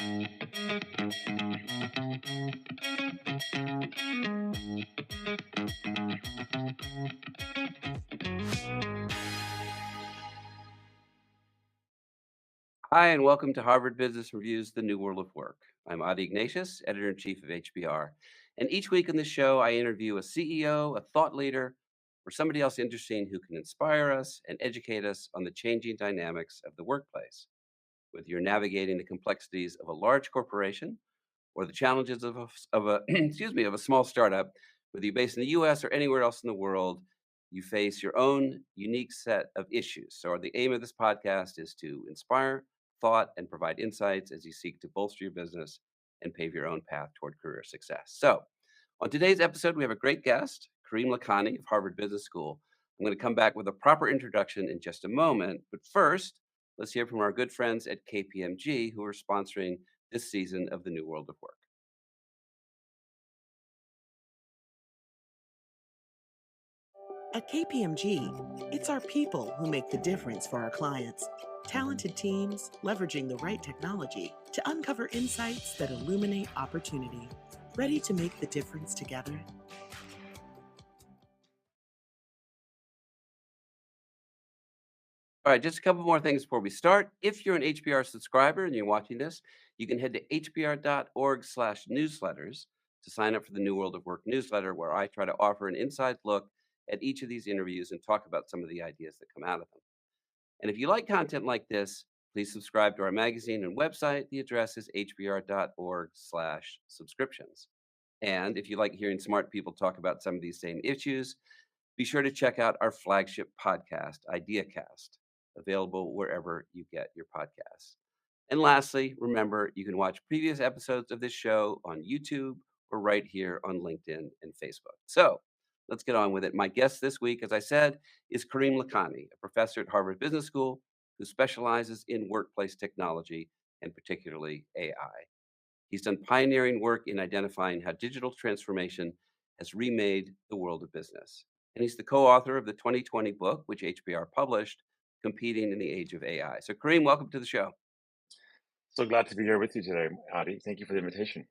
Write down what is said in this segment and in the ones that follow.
Hi, and welcome to Harvard Business Review's The New World of Work. I'm Adi Ignatius, editor in chief of HBR. And each week on this show, I interview a CEO, a thought leader, or somebody else interesting who can inspire us and educate us on the changing dynamics of the workplace. Whether you're navigating the complexities of a large corporation or the challenges of a excuse me, of a small startup, whether you're based in the US or anywhere else in the world, you face your own unique set of issues. So the aim of this podcast is to inspire thought and provide insights as you seek to bolster your business and pave your own path toward career success. So on today's episode, we have a great guest, Kareem Lakhani of Harvard Business School. I'm going to come back with a proper introduction in just a moment. But first, let's hear from our good friends at KPMG who are sponsoring this season of the New World of Work. At KPMG, it's our people who make the difference for our clients. Talented teams leveraging the right technology to uncover insights that illuminate opportunity. Ready to make the difference together? All right, just a couple more things before we start. If you're an HBR subscriber and you're watching this, you can head to hbr.org/newsletters to sign up for the New World of Work newsletter, where I try to offer an inside look at each of these interviews and talk about some of the ideas that come out of them. And if you like content like this, please subscribe to our magazine and website. The address is hbr.org/subscriptions. And if you like hearing smart people talk about some of these same issues, be sure to check out our flagship podcast, IdeaCast, available wherever you get your podcasts. And lastly, remember, you can watch previous episodes of this show on YouTube or right here on LinkedIn and Facebook. So let's get on with it. My guest this week, as I said, is Kareem Lakhani, a professor at Harvard Business School who specializes in workplace technology and particularly AI. He's done pioneering work in identifying how digital transformation has remade the world of business. And he's the co-author of the 2020 book, which HBR published, Competing in the Age of AI. So Kareem, welcome to the show. So glad to be here with you today, Adi. Thank you for the invitation.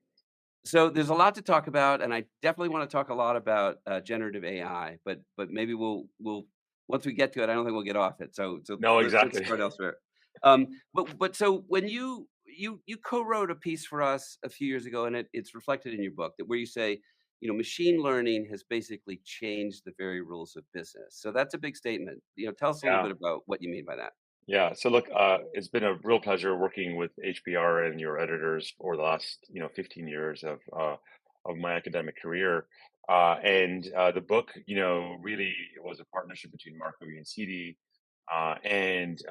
So there's a lot to talk about, and I definitely want to talk a lot about generative AI. But maybe we'll once we get to it, I don't think we'll get off it. So No, let's exactly. start elsewhere. But so when you co-wrote a piece for us a few years ago, and it's reflected in your book that where you say, machine learning has basically changed the very rules of business. So that's a big statement. Tell us a little Yeah, bit about what you mean by that. yeah. So look, it's been a real pleasure working with HBR and your editors for the last 15 years of my academic career. And the book, really was a partnership between Marco Iancidi and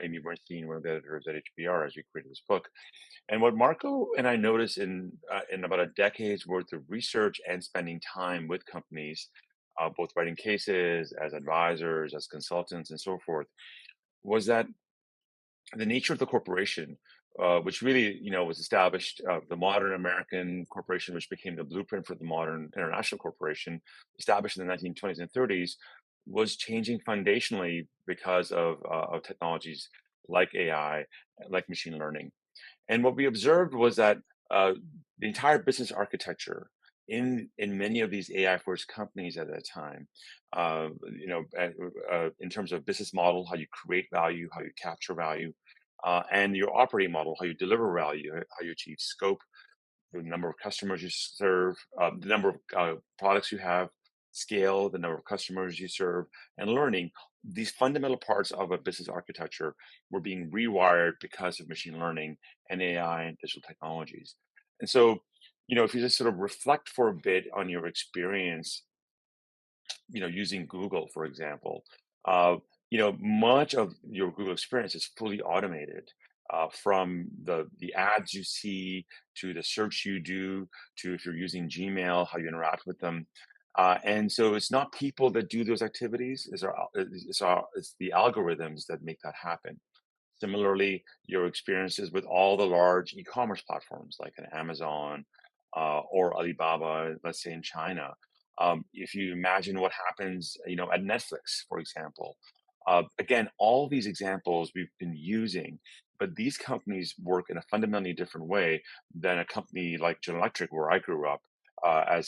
Amy Bernstein, one of the editors at HBR, as we created this book. And what Marco and I noticed in about a decade's worth of research and spending time with companies, both writing cases as advisors, as consultants, and so forth, was that the nature of the corporation, which really, was established, the modern American corporation, which became the blueprint for the modern international corporation, established in the 1920s and 30s, was changing foundationally because of technologies like AI, like machine learning. And what we observed was that uh, the entire business architecture in many of these AI first companies at that time, in terms of business model, how you create value, how you capture value, and your operating model, how you deliver value, how you achieve scope, the number of customers you serve, the number of products you have, scale, the number of customers you serve, and learning. These fundamental parts of a business architecture were being rewired because of machine learning and AI and digital technologies. And so, if you just sort of reflect for a bit on your experience, using Google, for example, much of your Google experience is fully automated. From the ads you see to the search you do to if you're using Gmail, how you interact with them. And so it's not people that do those activities, it's the algorithms that make that happen. Similarly, your experiences with all the large e-commerce platforms like an Amazon or Alibaba, let's say in China. If you imagine what happens, at Netflix, for example. Again, all these examples we've been using, but these companies work in a fundamentally different way than a company like General Electric, where I grew up. Right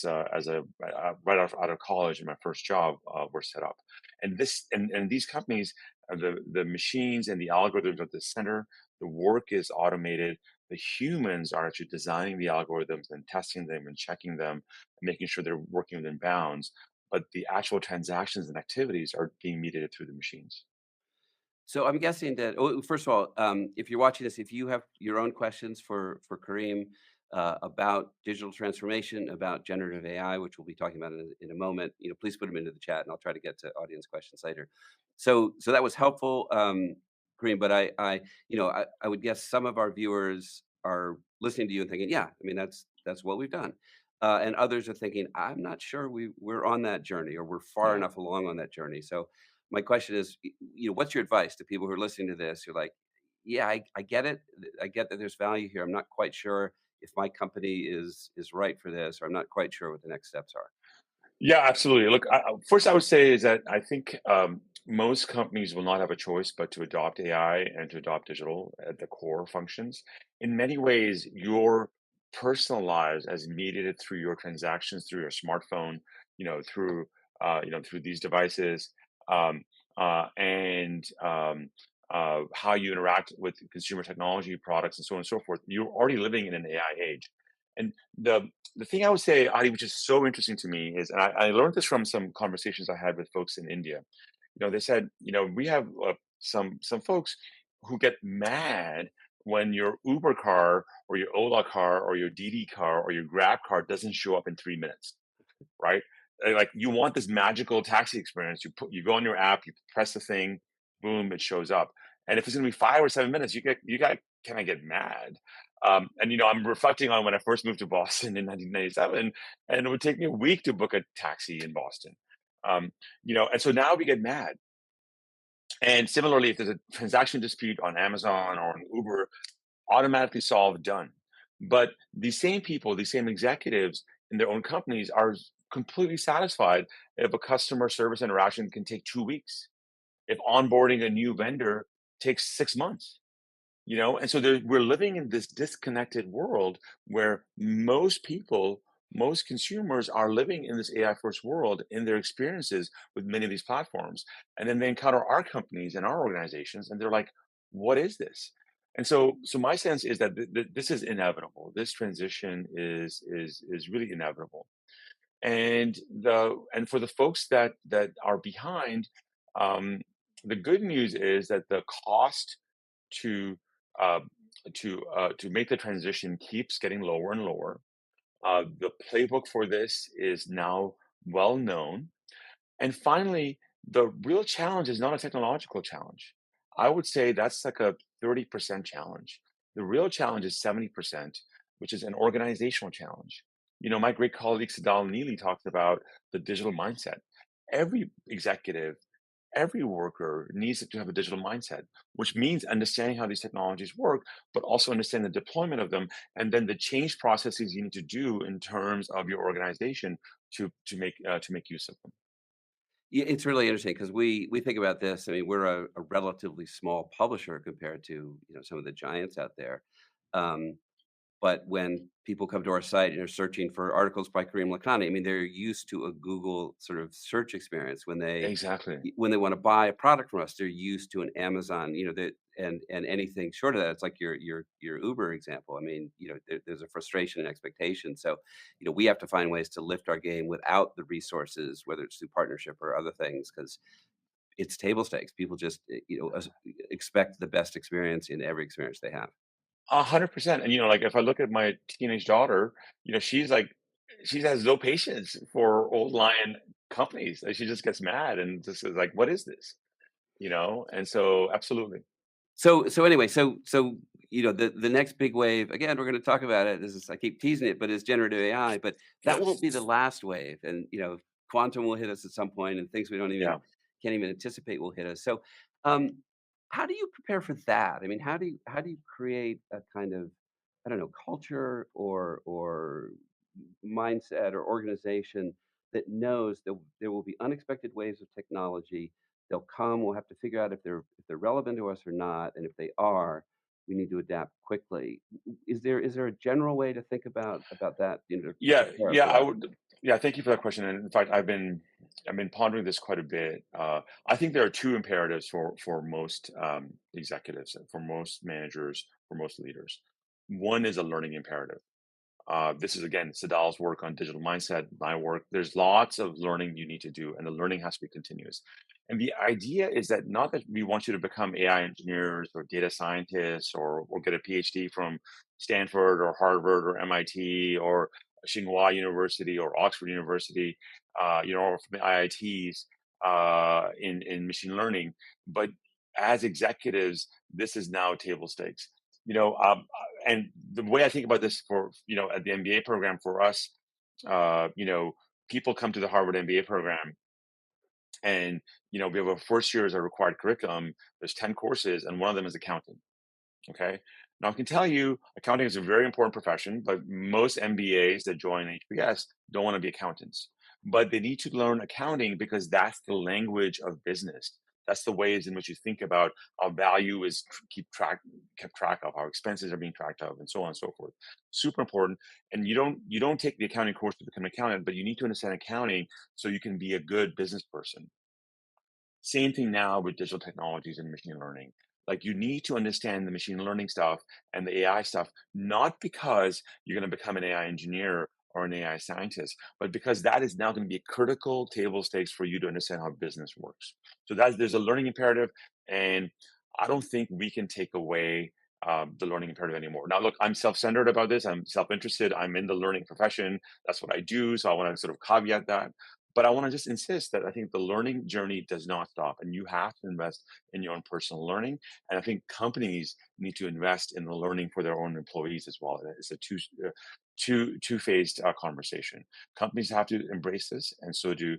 out of college, and my first job were set up, and these companies, the machines and the algorithms at the center, the work is automated. The humans are actually designing the algorithms and testing them and checking them and making sure they're working within bounds. But the actual transactions and activities are being mediated through the machines. So I'm guessing that. Oh, first of all, if you're watching this, if you have your own questions for Kareem about digital transformation, about generative AI, which we'll be talking about in a moment, please put them into the chat, and I'll try to get to audience questions later. So that was helpful, Kareem. But I would guess some of our viewers are listening to you and thinking, yeah, I mean that's what we've done. And others are thinking, I'm not sure we're on that journey or we're far Yeah. enough along on that journey. So my question is, what's your advice to people who are listening to this? You're like, yeah, I get it. I get that there's value here. I'm not quite sure if my company is right for this, or I'm not quite sure what the next steps are. Yeah, absolutely. Look, first I would say is that I think most companies will not have a choice but to adopt AI and to adopt digital at the core functions. In many ways, your personal lives as mediated through your transactions, through your smartphone, through these devices, um, and how you interact with consumer technology products and so on and so forth. You're already living in an AI age, and the thing I would say, Adi, which is so interesting to me is, and I learned this from some conversations I had with folks in India. They said, we have some folks who get mad when your Uber car or your Ola car or your Didi car or your Grab car doesn't show up in 3 minutes, right? Like you want this magical taxi experience. You go on your app, you press the thing, boom, it shows up. And if it's going to be 5 or 7 minutes, you got kind of get mad. And I'm reflecting on when I first moved to Boston in 1997, and it would take me a week to book a taxi in Boston. And so now we get mad. And similarly, if there's a transaction dispute on Amazon or on Uber, automatically solved, done. But these same people, these same executives in their own companies are completely satisfied if a customer service interaction can take 2 weeks, if onboarding a new vendor takes 6 months. And so we're living in this disconnected world where most people, most consumers are living in this AI first world in their experiences with many of these platforms. And then they encounter our companies and our organizations and they're like, what is this? And so my sense is that this is inevitable. This transition is really inevitable. And for the folks that are behind, um, the good news is that the cost to uh, to make the transition keeps getting lower and lower. The playbook for this is now well known. And finally, the real challenge is not a technological challenge. I would say that's like a 30% challenge. The real challenge is 70%, which is an organizational challenge. My great colleague Sadal Neely talked about the digital mindset. Every executive, every worker needs to have a digital mindset, which means understanding how these technologies work, but also understand the deployment of them, and then the change processes you need to do in terms of your organization to make use of them. Yeah, it's really interesting because we think about this. I mean, we're a relatively small publisher compared to some of the giants out there. Um, But when people come to our site and are searching for articles by Kareem Lakani, I mean, they're used to a Google sort of search experience. Exactly. When they want to buy a product from us, they're used to an Amazon, that and anything short of that, it's like your Uber example. I mean, there's a frustration and expectation. So, we have to find ways to lift our game without the resources, whether it's through partnership or other things, because it's table stakes. People just expect the best experience in every experience they have. 100%. And like if I look at my teenage daughter, she's like, she has no patience for old lion companies. Like she just gets mad and just is like, what is this? And so absolutely. So anyway, so the next big wave, again, we're going to talk about it. This is I keep teasing it, but is generative AI. But that Yes. won't be the last wave, and quantum will hit us at some point, and things we don't even Yeah. can't even anticipate will hit us. So, um, how do you prepare for that? I mean, how do you create a kind of, I don't know, culture or mindset or organization that knows that there will be unexpected waves of technology. They'll come. We'll have to figure out if they're relevant to us or not, and if they are, we need to adapt quickly. Is there a general way to think about that, to Yeah, prepare yeah, for I that? would. Yeah, thank you for that question. And in fact, I've been pondering this quite a bit. I think there are two imperatives for most executives, for most managers, for most leaders. One is a learning imperative. This is again Sadal's work on digital mindset, my work. There's lots of learning you need to do, and the learning has to be continuous. And the idea is that not that we want you to become AI engineers or data scientists or get a PhD from Stanford or Harvard or MIT or Tsinghua University or Oxford University, or from the IITs in machine learning. But as executives, this is now table stakes. You know, and the way I think about this for, at the MBA program for us, uh, you know, people come to the Harvard MBA program and, we have a first year as a required curriculum. There's 10 courses and one of them is accounting. Okay. Now I can tell you accounting is a very important profession, but most MBAs that join HBS don't want to be accountants. But they need to learn accounting because that's the language of business. That's the ways in which you think about how value is kept track of, how expenses are being tracked of, and so on and so forth. Super important. And you don't take the accounting course to become an accountant, but you need to understand accounting so you can be a good business person. Same thing now with digital technologies and machine learning. Like you need to understand the machine learning stuff and the AI stuff, not because you're going to become an AI engineer or an AI scientist, but because that is now going to be a critical table stakes for you to understand how business works. So there's a learning imperative, and I don't think we can take away the learning imperative anymore. Now, look, I'm self-centered about this. I'm self-interested. I'm in the learning profession. That's what I do. So I want to sort of caveat that. But I want to just insist that I think the learning journey does not stop, and you have to invest in your own personal learning. And I think companies need to invest in the learning for their own employees as well. It's a two-phased conversation. Companies have to embrace this, and so do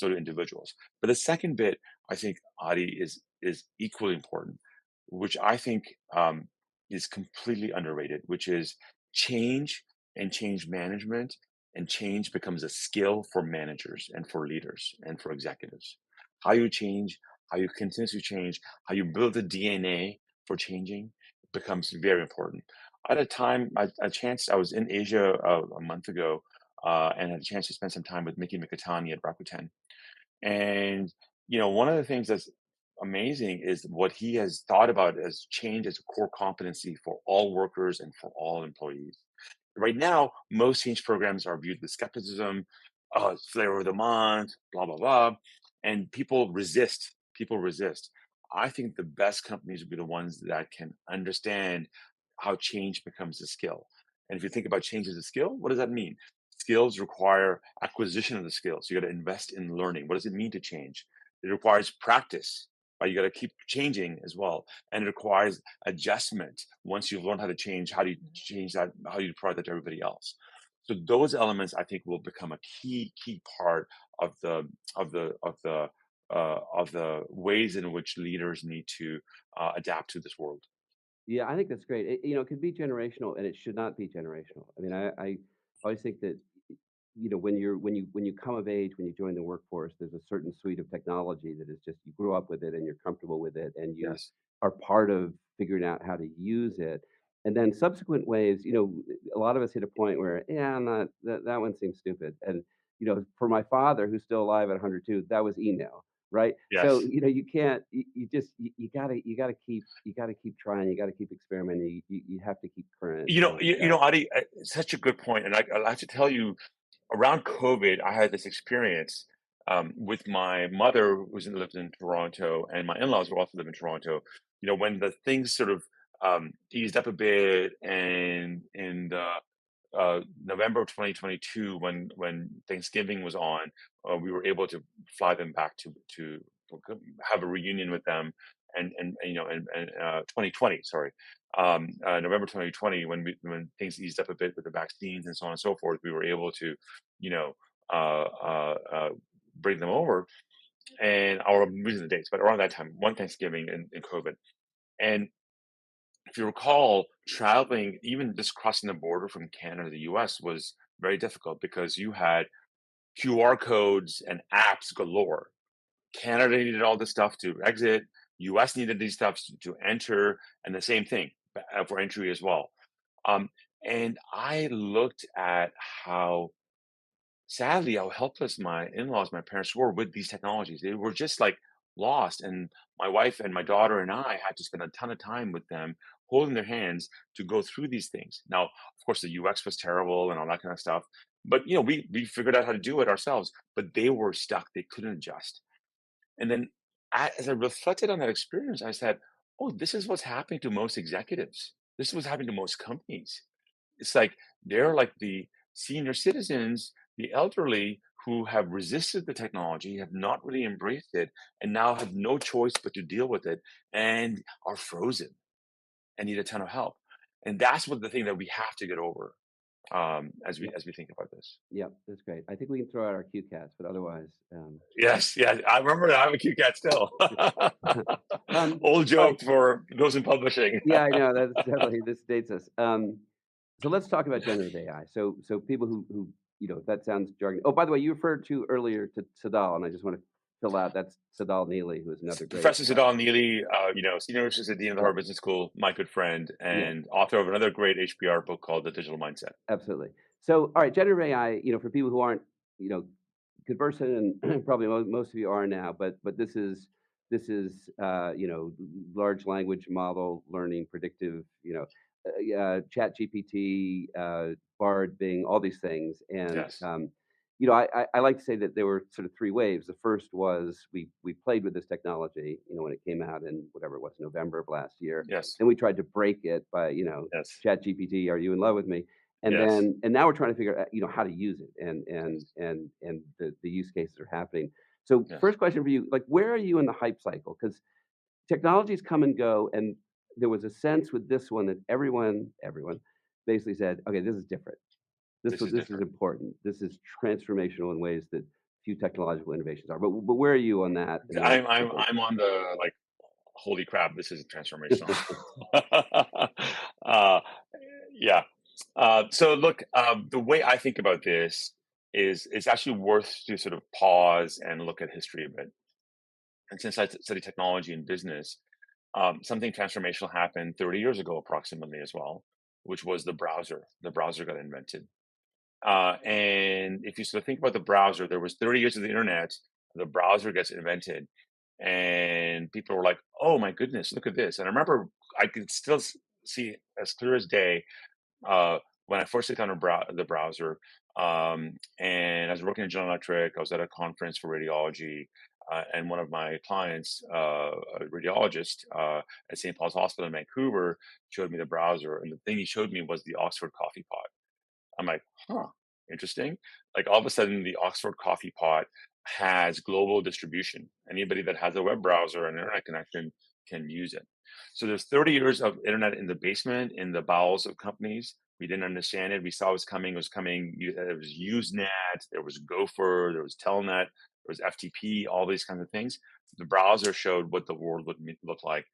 individuals. But the second bit, I think, Adi, is equally important, which I think is completely underrated, which is change and change management, and change becomes a skill for managers and for leaders and for executives. How you change, how you continuously change, how you build the DNA for changing becomes very important. At a time, I was in Asia a month ago, and had a chance to spend some time with Mickey Mikitani at Rakuten. And, one of the things that's amazing is what he has thought about as change as a core competency for all workers and for all employees. Right now, most change programs are viewed with skepticism, flavor of the month, blah, blah, blah. And people resist. People resist. I think the best companies will be the ones that can understand how change becomes a skill. And if you think about change as a skill, what does that mean? Skills require acquisition of the skills. So you got to invest in learning. What does it mean to change? It requires practice. Right? You got to keep changing as well. And it requires adjustment. Once you've learned how to change, how do you change that? How do you provide that to everybody else? So those elements, I think, will become a key part of the ways in which leaders need to adapt to this world. Yeah, I think that's great. It can be generational, and it should not be generational. I mean, I always think that when you come of age, when you join the workforce, there's a certain suite of technology that is just you grew up with it and you're comfortable with it, and you Yes. are part of figuring out how to use it. And then subsequent waves, a lot of us hit a point where, yeah, I'm not that one seems stupid. And for my father, who's still alive at 102, that was email, right? So, Yes. you can't, you just, you gotta keep trying, you gotta keep experimenting, you have to keep current. Adi, such a good point. And I have to tell you, around COVID, I had this experience with my mother, lived in Toronto, and my in-laws who also live in Toronto. When the things sort of eased up a bit, and in the November of 2022, when Thanksgiving was on, we were able to fly them back to have a reunion with them, and 2020, sorry, November 2020, when things eased up a bit with the vaccines and so on and so forth, we were able to, you know, uh, uh, uh, bring them over, and I'm losing the dates, but around that time, one Thanksgiving in COVID, and if you recall, traveling, even just crossing the border from Canada to the US, was very difficult because you had QR codes and apps galore. Canada needed all this stuff to exit. US needed these stuff to enter, and the same thing. for entry as well. Um, and I looked at how sadly how helpless my in-laws, my parents were with these technologies. They were just like lost. And my wife and my daughter and I had to spend a ton of time with them, holding their hands to go through these things. Now, of course, the UX was terrible and all that kind of stuff. But we figured out how to do it ourselves. But they were stuck. They couldn't adjust. And then as I reflected on that experience, I said, oh, this is what's happening to most executives. This is what's happening to most companies. It's like they're like the senior citizens, the elderly who have resisted the technology, have not really embraced it, and now have no choice but to deal with it and are frozen and need a ton of help. And that's what the thing that we have to get over Yep. as we think about this. Yep. That's great. I think we can throw out our cue cats, but otherwise, Yes, yeah, I remember that. I'm a cute cat still. um, Old all right. joke for those in publishing. Yeah, I know that's definitely this dates us. So let's talk about generative AI. So people who if that sounds jargon. Oh, by the way, you referred to earlier to Sadal, and I just want to fill out that's Sadal Neely, who is another great. Professor Sadal Neely, senior assistant dean of the Yeah, Harvard Business School, my good friend, yeah, and author of another great HBR book called The Digital Mindset. absolutely. So, all right, generative AI. For people who aren't you know conversant, and probably most of you are now, but this is large language model learning, predictive, Chat GPT, Bard, Bing, all these things, and Yes, I like to say that there were sort of three waves. The first was we played with this technology, when it came out in whatever it was, November of last year. yes, Then we tried to break it by, yes, Chat GPT, are you in love with me? yes, And now we're trying to figure out, how to use it, and the use cases are happening. So yes, first question for you, like, where are you in the hype cycle? Because technologies come and go, and there was a sense with this one that everyone basically said, okay, this is different. this is This is different. important. This is transformational in ways that few technological innovations are. But where are you on that in the life cycle? I'm on the like, holy crap, this is transformational. uh, yeah. So look, the way I think about this is it's actually worth to sort of pause and look at history a bit. And since I study technology and business, something transformational happened 30 years ago, approximately as well, which was the browser. The browser got invented. And if you sort of think about the browser, there was 30 years of the internet, the browser gets invented, and people were like, "Oh my goodness, look at this!" And I remember I could still see as clear as day when I first encountered the browser, and I was working at General Electric. I was at a conference for radiology, and one of my clients, a radiologist at St. Paul's Hospital in Vancouver, showed me the browser, and the thing he showed me was the Oxford Coffee Pot. I'm like, huh, interesting. Like all of a sudden, the Oxford Coffee Pot has global distribution. Anybody that has a web browser and internet connection can use it. So there's 30 years of internet in the basement, in the bowels of companies. We didn't understand it. We saw it was coming. It was coming. There was Usenet, there was Gopher, there was Telnet, there was FTP, all these kinds of things. The browser showed what the world would look like.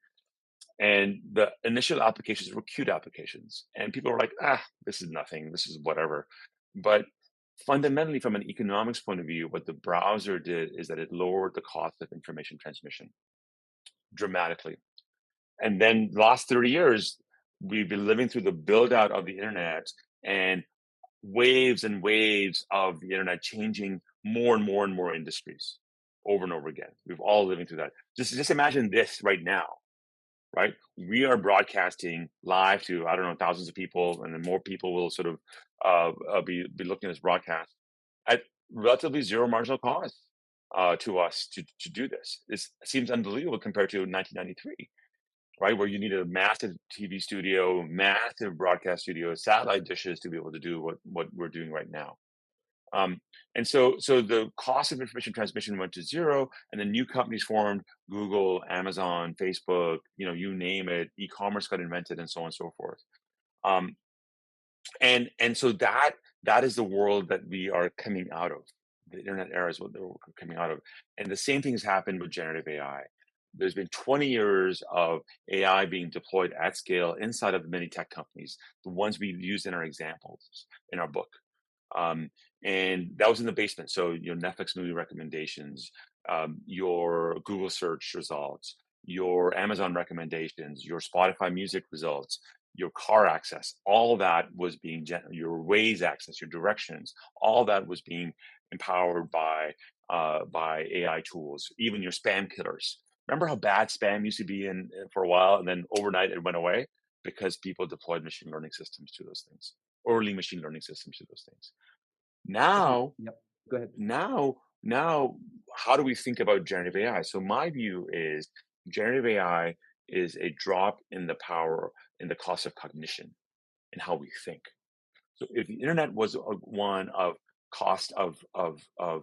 And the initial applications were cute applications. And people were like, this is nothing. This is whatever. But fundamentally, from an economics point of view, what the browser did is that it lowered the cost of information transmission dramatically. And then the last 30 years, we've been living through the build out of the internet and waves and waves of the internet changing more and more and more industries over and over again. We've all living through that. Just imagine this right now, right? We are broadcasting live to, I don't know, thousands of people, and then more people will sort of be looking at this broadcast at relatively zero marginal cost to us to do this. This seems unbelievable compared to 1993, right? Where you need a massive TV studio, massive broadcast studio, satellite dishes to be able to do what we're doing right now. Um, and so the cost of information transmission went to zero, and then new companies formed: Google, Amazon, Facebook, you name it. E-commerce got invented, and so on and so forth. Um, and so that is the world that we are coming out of. The internet era is what we're coming out of, and the same thing has happened with generative AI. There's been 20 years of AI being deployed at scale inside of many tech companies, the ones we used in our examples in our book. Um, and that was in the basement. So your Netflix movie recommendations, your Google search results, your Amazon recommendations, your Spotify music results, your car access, all that was being your Waze access, your directions, all that was being empowered by AI tools, even your spam killers. Remember how bad spam used to be in for a while, and then overnight it went away because people deployed machine learning systems to those things, early machine learning systems to those things. I think Now, yep. Go ahead. now, how do we think about generative AI? So my view is generative AI is a drop in the power in the cost of cognition and how we think. So if the internet was one of cost of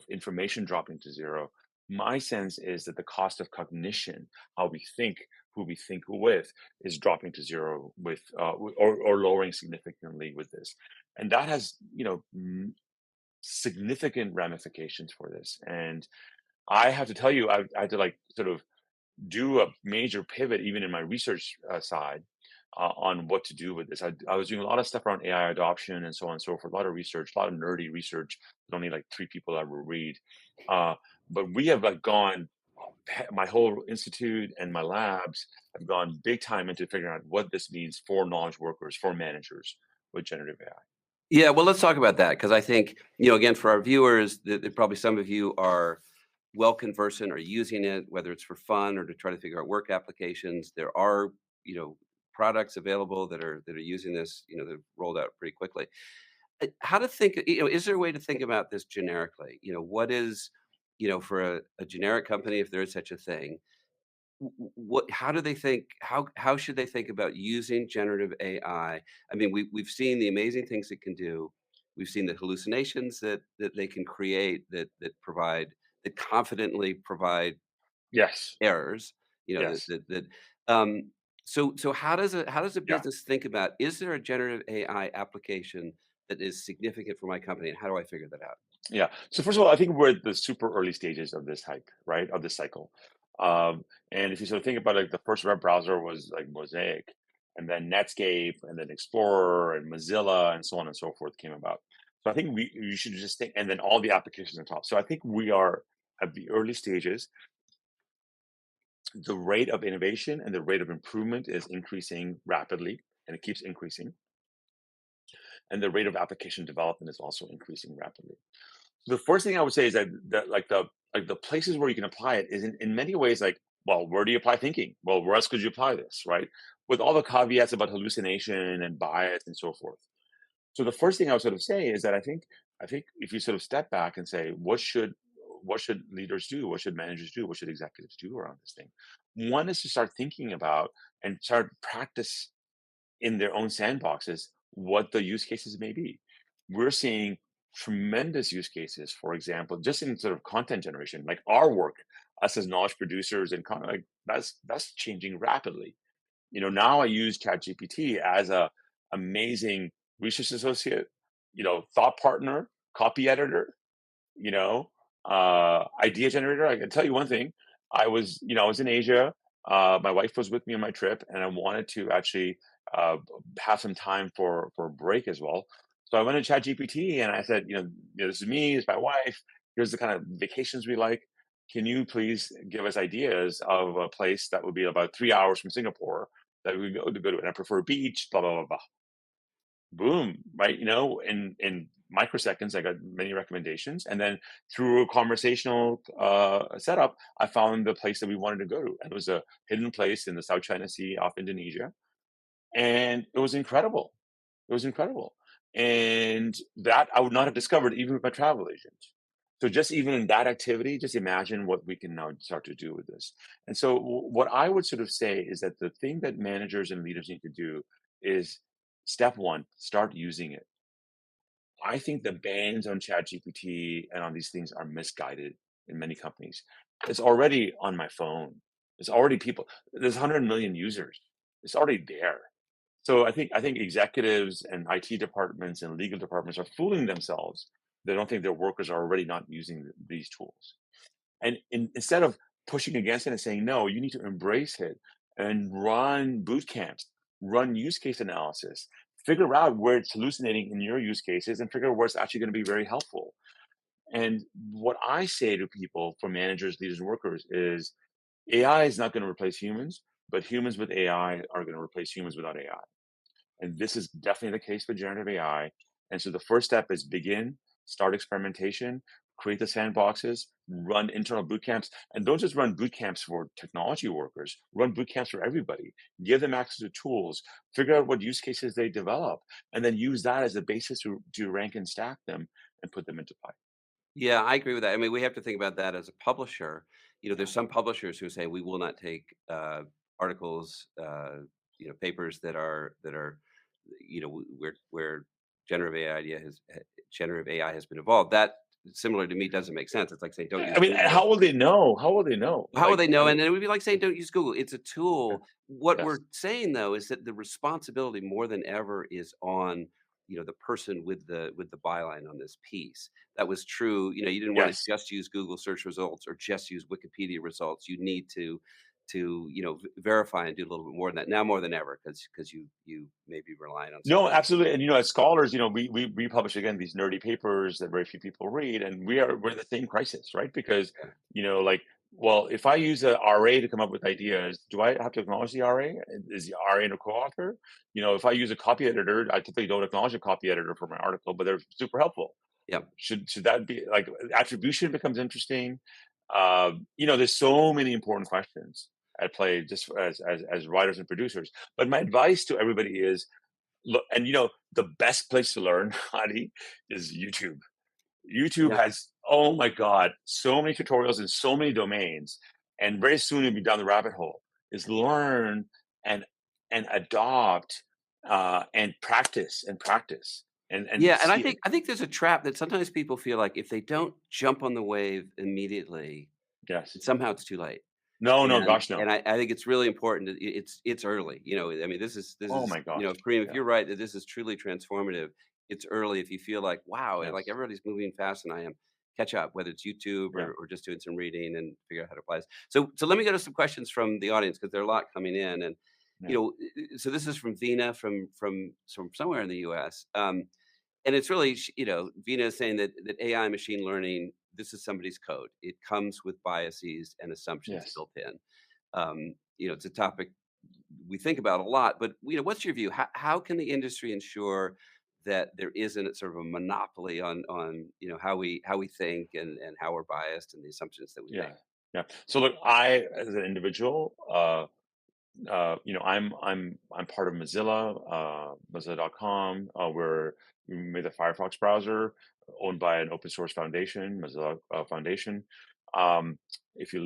information dropping to zero, my sense is that the cost of cognition, how we think, who we think with, is dropping to zero with or lowering significantly with this, and that has significant ramifications for this. And I have to tell you, I had to like sort of do a major pivot even in my research side on what to do with this. I was doing a lot of stuff around AI adoption and so on and so forth, a lot of research, a lot of nerdy research that only like three people ever read. Uh, but we have like gone, my whole institute and my labs have gone big time into figuring out what this means for knowledge workers, for managers with generative AI. Yeah, well, let's talk about that because I think, again, for our viewers, that probably some of you are well conversant or using it, whether it's for fun or to try to figure out work applications. There are, you know, products available that are using this, that rolled out pretty quickly. How to think, is there a way to think about this generically? What is, for a generic company, if there is such a thing, what how do they think how should they think about using generative AI? I mean, we've seen the amazing things it can do. We've seen the hallucinations that they can create that confidently provide Yes. errors, Yes. um, so how does a Yeah. business think about, is there a generative AI application that is significant for my company, and how do I figure that out? Yeah. So first of all, I think we're at the super early stages of this hype, right? Of this cycle. And if you sort of think about like the first web browser was like Mosaic, and then Netscape, and then Explorer and Mozilla, and so on and so forth came about. So I think we should just think, and then all the applications on top. So I think we are at the early stages. The rate of innovation and the rate of improvement is increasing rapidly, and it keeps increasing. And the rate of application development is also increasing rapidly. The first thing I would say is that like the places where you can apply it is in many ways like, well, where do you apply thinking? Well, where else could you apply this, right? With all the caveats about hallucination and bias and so forth. So the first thing I would sort of say is that I think if you sort of step back and say, what should leaders do? What should managers do? What should executives do around this thing? One is to start thinking about and start practice in their own sandboxes what the use cases may be. We're seeing tremendous use cases, for example, just in sort of content generation, like our work, us as knowledge producers and content, like that's changing rapidly. Now I use ChatGPT as a amazing research associate, thought partner, copy editor, idea generator. I can tell you one thing. I was in Asia. My wife was with me on my trip, and I wanted to actually have some time for a break as well. So I went to ChatGPT and I said, this is me, it's my wife. Here's the kind of vacations we like. Can you please give us ideas of a place that would be about 3 hours from Singapore that we go to? And I prefer beach, blah blah blah blah. Boom, right? In microseconds, I got many recommendations, and then through a conversational setup, I found the place that we wanted to go to. And it was a hidden place in the South China Sea off Indonesia, and it was incredible. It was incredible, and that I would not have discovered even with my travel agent. So just even in that activity, just imagine what we can now start to do with this. And so what I would sort of say is that the thing that managers and leaders need to do is step one, start using it. I think the bans on ChatGPT and on these things are misguided in many companies. It's already on my phone. It's already people. There's 100 million users. It's already there. So I think executives and IT departments and legal departments are fooling themselves. They don't think their workers are already not using these tools. And instead of pushing against it and saying, no, you need to embrace it and run boot camps, run use case analysis, figure out where it's hallucinating in your use cases and figure out where it's actually going to be very helpful. And what I say to people, for managers, leaders, and workers is AI is not going to replace humans, but humans with AI are going to replace humans without AI. And this is definitely the case with generative AI. And so the first step is begin, start experimentation, create the sandboxes, run internal boot camps, and don't just run boot camps for technology workers, run boot camps for everybody. Give them access to tools, figure out what use cases they develop, and then use that as a basis to rank and stack them and put them into play. Yeah, I agree with that. I mean, we have to think about that as a publisher. Yeah. There's some publishers who say we will not take articles, papers that are, where generative AI idea has generative AI has been evolved. That similar to me doesn't make sense. It's like saying don't I use mean, Google. how will they know? How will they know? How will Like, they know? And then it would be like saying don't use Google. It's a yeah, tool. What we're yes, saying though is that the responsibility more than ever is on the person with the byline on this piece. That was true. You didn't want to yes. just use Google search results or just use Wikipedia results. You need to verify and do a little bit more than that now more than ever because you may be relying on No, somebody. absolutely. And as scholars, we publish again these nerdy papers that very few people read, and we're in the same crisis, right? Because like, well, if I use a RA to come up with ideas, do I have to acknowledge the RA? Is the RA a co-author? If I use a copy editor, I typically don't acknowledge a copy editor for my article, but they're super helpful. Yeah. Should that be like attribution becomes interesting? There's so many important questions at play just as writers and producers. But my advice to everybody is look, and the best place to learn, Adi, is YouTube. YouTube Yeah. has, oh my God, so many tutorials in so many domains, and very soon you'll be down the rabbit hole. Is learn and adopt and practice and Yeah, and I see. think I think there's a trap that sometimes people feel like if they don't jump on the wave immediately, Yes. somehow it's too late. No, no, And gosh, no. and I think it's really important that it's early, I mean, Oh my gosh. Kareem, if Yeah. you're right that this is truly transformative, it's early if you feel like, "Wow, like, Yes. everybody's moving fast and I am." Catch up, whether it's YouTube Yeah. or just doing some reading and figure out how to apply this. So let me go to some questions from the audience because there are a lot coming in, and, Yeah. so this is from Vina from somewhere in the US, and it's really, Vina is saying that AI machine learning, this is somebody's code. It comes with biases and assumptions Yes. built in. It's a topic we think about a lot, but what's your view? How can the industry ensure that there isn't sort of a monopoly on how we think and how we're biased and the assumptions that we make? Yeah. Yeah. So look, I as an individual, I'm part of Mozilla, Mozilla.com. We made the Firefox browser, owned by an open source foundation, Mozilla Foundation. If you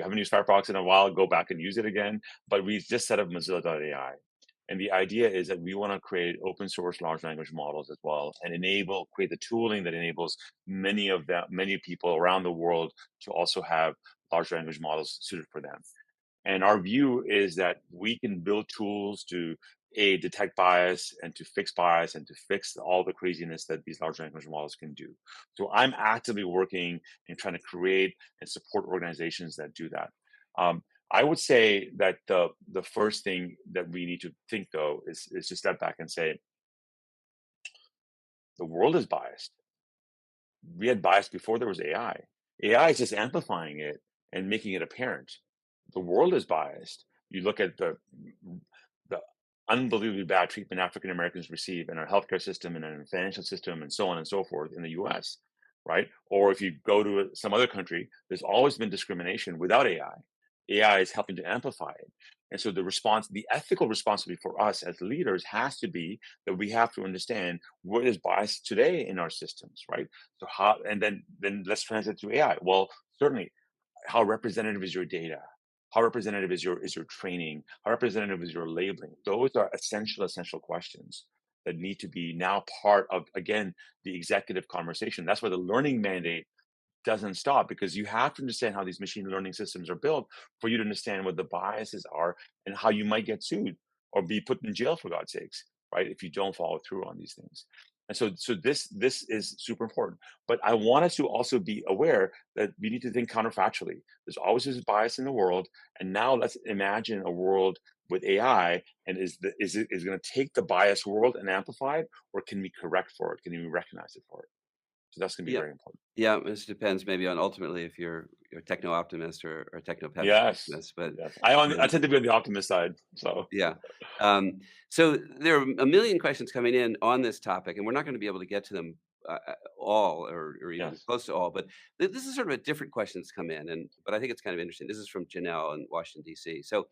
haven't used Firefox in a while, go back and use it again. But we just set up Mozilla.ai. And the idea is that we want to create open source large language models as well and create the tooling that enables many people around the world to also have large language models suited for them. And our view is that we can build tools to detect bias and to fix bias and to fix all the craziness that these large language models can do. So I'm actively working and trying to create and support organizations that do that. Um, I would say that the first thing that we need to think though is to step back and say the world is biased. We had bias before there was AI. AI is just amplifying it and making it apparent. The world is biased. You look at the unbelievably bad treatment African Americans receive in our healthcare system and in our financial system and so on and so forth in the US, right? Or if you go to some other country, there's always been discrimination without AI. AI is helping to amplify it. And so the ethical responsibility for us as leaders has to be that we have to understand what is bias today in our systems, right? So how, and then let's translate to AI. Well, certainly, how representative is your data? How representative is your training? How representative is your labeling? Those are essential questions that need to be now part of, again, the executive conversation. That's why the learning mandate doesn't stop, because you have to understand how these machine learning systems are built for you to understand what the biases are and how you might get sued or be put in jail, for God's sakes, right? If you don't follow through on these things. And so this is super important. But I want us to also be aware that we need to think counterfactually. There's always this bias in the world, and now let's imagine a world with AI. And is it going to take the bias world and amplify it, or can we correct for it? Can we recognize it for it? So that's going to be Yeah. very important. Yeah, this depends maybe on ultimately if you're a techno optimist or a techno Yes. pessimist, but Yes. I um, tend to be on the optimist side. So yeah. So there are a million questions coming in on this topic, and we're not going to be able to get to them all or even yes. close to all. But this is sort of a different question that's come in, and but I think it's kind of interesting. This is from Janelle in Washington D.C. So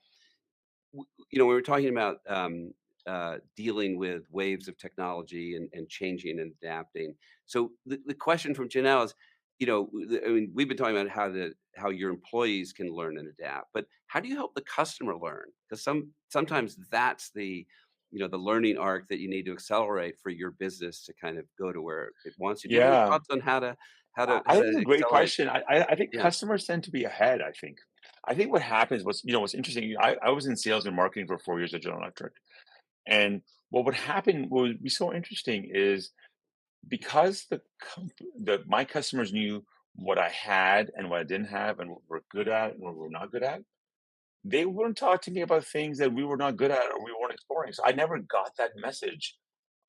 we were talking about dealing with waves of technology and changing and adapting. So the question from Janelle is, I mean, we've been talking about how your employees can learn and adapt, but how do you help the customer learn? Because sometimes that's the learning arc that you need to accelerate for your business to kind of go to where it wants you. Do you have any Yeah. thoughts on how to how to I how think it's to a great accelerate? question. I think Yeah. customers tend to be ahead. I think what happens was, what's interesting. I was in sales and marketing for 4 years at General Electric, and what would happen, what would be so interesting is because my customers knew what I had and what I didn't have, and what we're good at and what we're not good at. They wouldn't talk to me about things that we were not good at or we weren't exploring. So I never got that message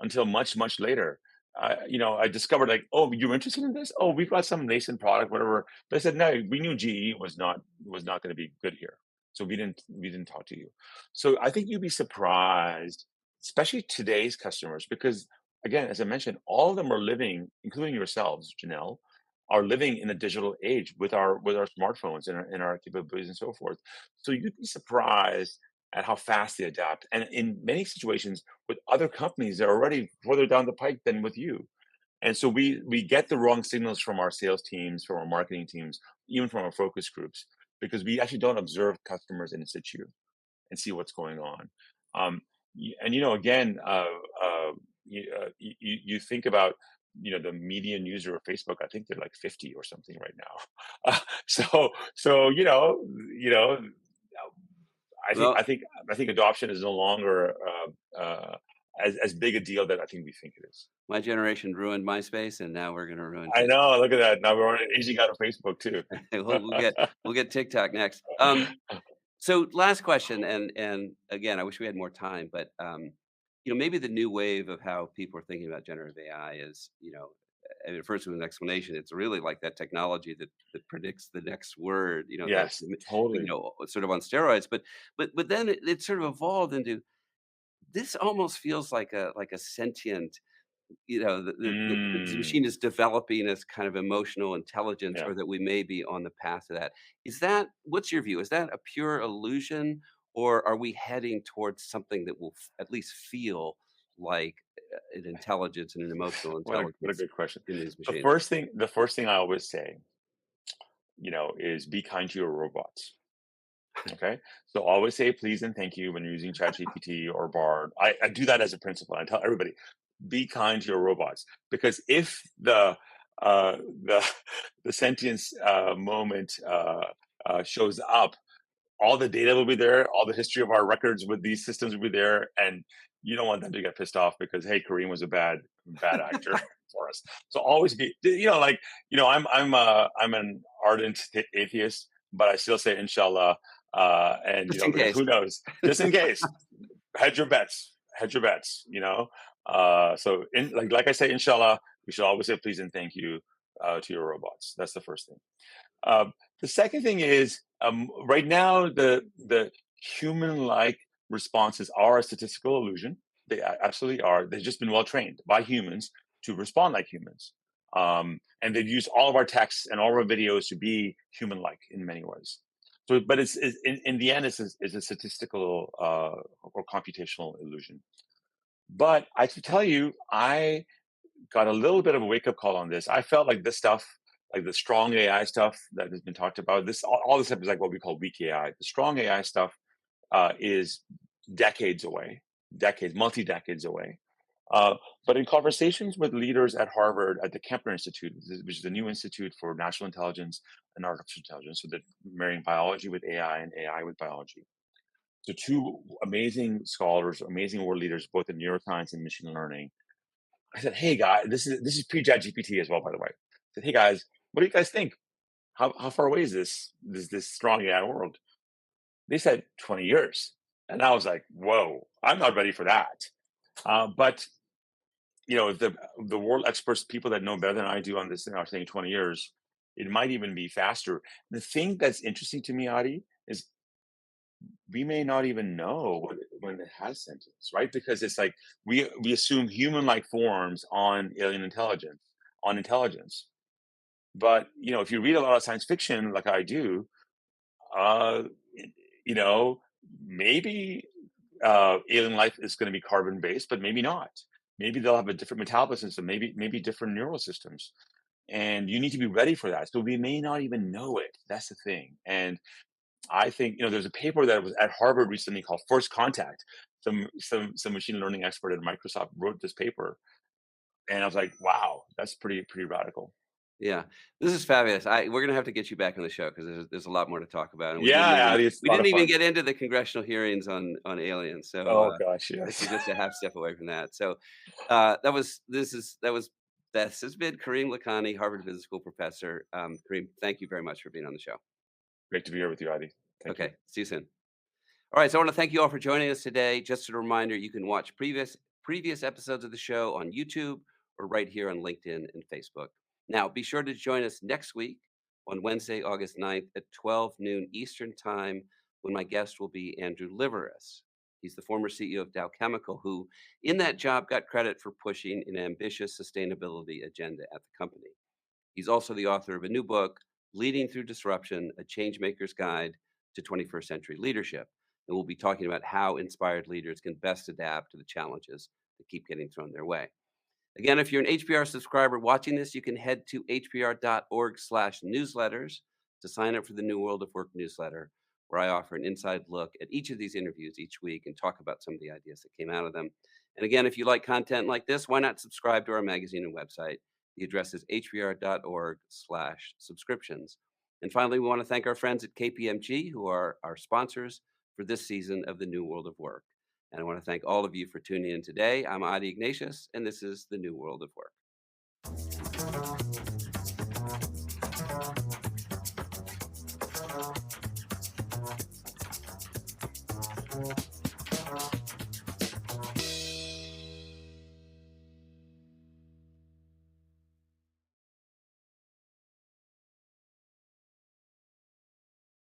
until much, much later. I discovered like, oh, you're interested in this? Oh, we've got some nascent product, whatever. But I said, no, we knew GE was not going to be good here, so we didn't talk to you. So I think you'd be surprised, especially today's customers, because again, as I mentioned, all of them are living, including yourselves, Janelle, are living in a digital age with our smartphones and our capabilities and so forth. So you'd be surprised at how fast they adapt. And in many situations with other companies, they're already further down the pike than with you. And so we get the wrong signals from our sales teams, from our marketing teams, even from our focus groups, because we actually don't observe customers in situ and see what's going on. And again, you think about the median user of Facebook. I think they're like 50 or something right now. So I think Well, I think I think adoption is no longer as big a deal that I think we think it is. my generation ruined MySpace, and now we're going to ruin I Facebook. know. Look at that. Now we're aging out of Facebook too. We'll get TikTok next. So last question, and again, I wish we had more time, but maybe the new wave of how people are thinking about generative AI is, I mean, first with an explanation, it's really like that technology that predicts the next word, Yes, totally. sort of on steroids. But then it sort of evolved into this almost feels like a sentient the Mm, machine is developing as kind of emotional intelligence yeah. or that we may be on the path to that. What's your view? Is that a pure illusion, or are we heading towards something that will at least feel like an intelligence and an emotional What a intelligence good question. in these The machines? first thing the first thing I always say, is be kind to your robots. Okay. So always say please and thank you when you're using ChatGPT or Bard. I do that as a principle. I tell everybody, be kind to your robots, because if uh, the the sentience moment shows up, all the data will be there, all the history of our records with these systems will be there, and you don't want them to get pissed off because hey, Kareem was a bad actor for us. So always be, I'm an ardent atheist, but I still say inshallah, and Just in because case. who knows, just in case, hedge your bets. So like I say, inshallah, we should always say please and thank you to your robots. That's the first thing. The second thing is right now the human-like responses are a statistical illusion. They absolutely are. They've just been well trained by humans to respond like humans, and they've used all of our texts and all of our videos to be human-like in many ways. So, but it's in the end, it's a statistical or computational illusion. But I have to tell you, I got a little bit of a wake up call on this. I felt like this stuff, like the strong AI stuff that has been talked about, all this stuff is like what we call weak AI. The strong AI stuff is decades away, multi decades away. Uh, but in conversations with leaders at Harvard at the Kempner Institute, which is the new institute for national intelligence and artificial intelligence, so that marrying biology with AI and AI with biology. So two amazing scholars, amazing world leaders, both in neuroscience and machine learning. I said, "Hey guys, this is pre-Chat GPT as well, by the way." I said, "Hey guys, what do you guys think? How far away is this strong AI world?" They said 20 years, and I was like, "Whoa, I'm not ready for that." But if the world experts, people that know better than I do on this thing, are saying 20 years, it might even be faster. The thing that's interesting to me, Adi, is we may not even know when it has sentience, right? Because it's like we assume human-like forms on alien intelligence, on intelligence. But if you read a lot of science fiction, like I do, uh, you know, maybe alien life is going to be carbon based, but maybe not. Maybe they'll have a different metabolism system, maybe different neural systems, and you need to be ready for that. So we may not even know it. That's the thing. And I think there's a paper that was at Harvard recently called First Contact. Some machine learning expert at Microsoft wrote this paper, and I was like, wow, that's pretty radical. Yeah, this is fabulous. We're gonna have to get you back on the show because there's a lot more to talk about, and we didn't Yeah, even Adi, it's a we lot didn't of even fun. get into the congressional hearings on aliens. So Oh gosh, yes. we're just a half step away from that. So this has been Kareem Lakhani, Harvard Business School professor. Kareem, thank you very much for being on the show. Great to be here with you, Adi. Thank you. Okay, see you soon. All right, so I want to thank you all for joining us today. Just a reminder, you can watch previous episodes of the show on YouTube or right here on LinkedIn and Facebook. Now, be sure to join us next week on Wednesday, August 9th at 12 noon Eastern Time, when my guest will be Andrew Liveris. He's the former CEO of Dow Chemical, who in that job got credit for pushing an ambitious sustainability agenda at the company. He's also the author of a new book, Leading Through Disruption, A Changemaker's Guide to 21st Century Leadership. And we'll be talking about how inspired leaders can best adapt to the challenges that keep getting thrown their way. Again, if you're an HBR subscriber watching this, you can head to hbr.org/newsletters to sign up for the New World of Work newsletter, where I offer an inside look at each of these interviews each week and talk about some of the ideas that came out of them. And again, if you like content like this, why not subscribe to our magazine and website? The address is hbr.org/subscriptions. And finally, we want to thank our friends at KPMG, who are our sponsors for this season of the New World of Work. And I want to thank all of you for tuning in today. I'm Adi Ignatius, and this is the New World of Work.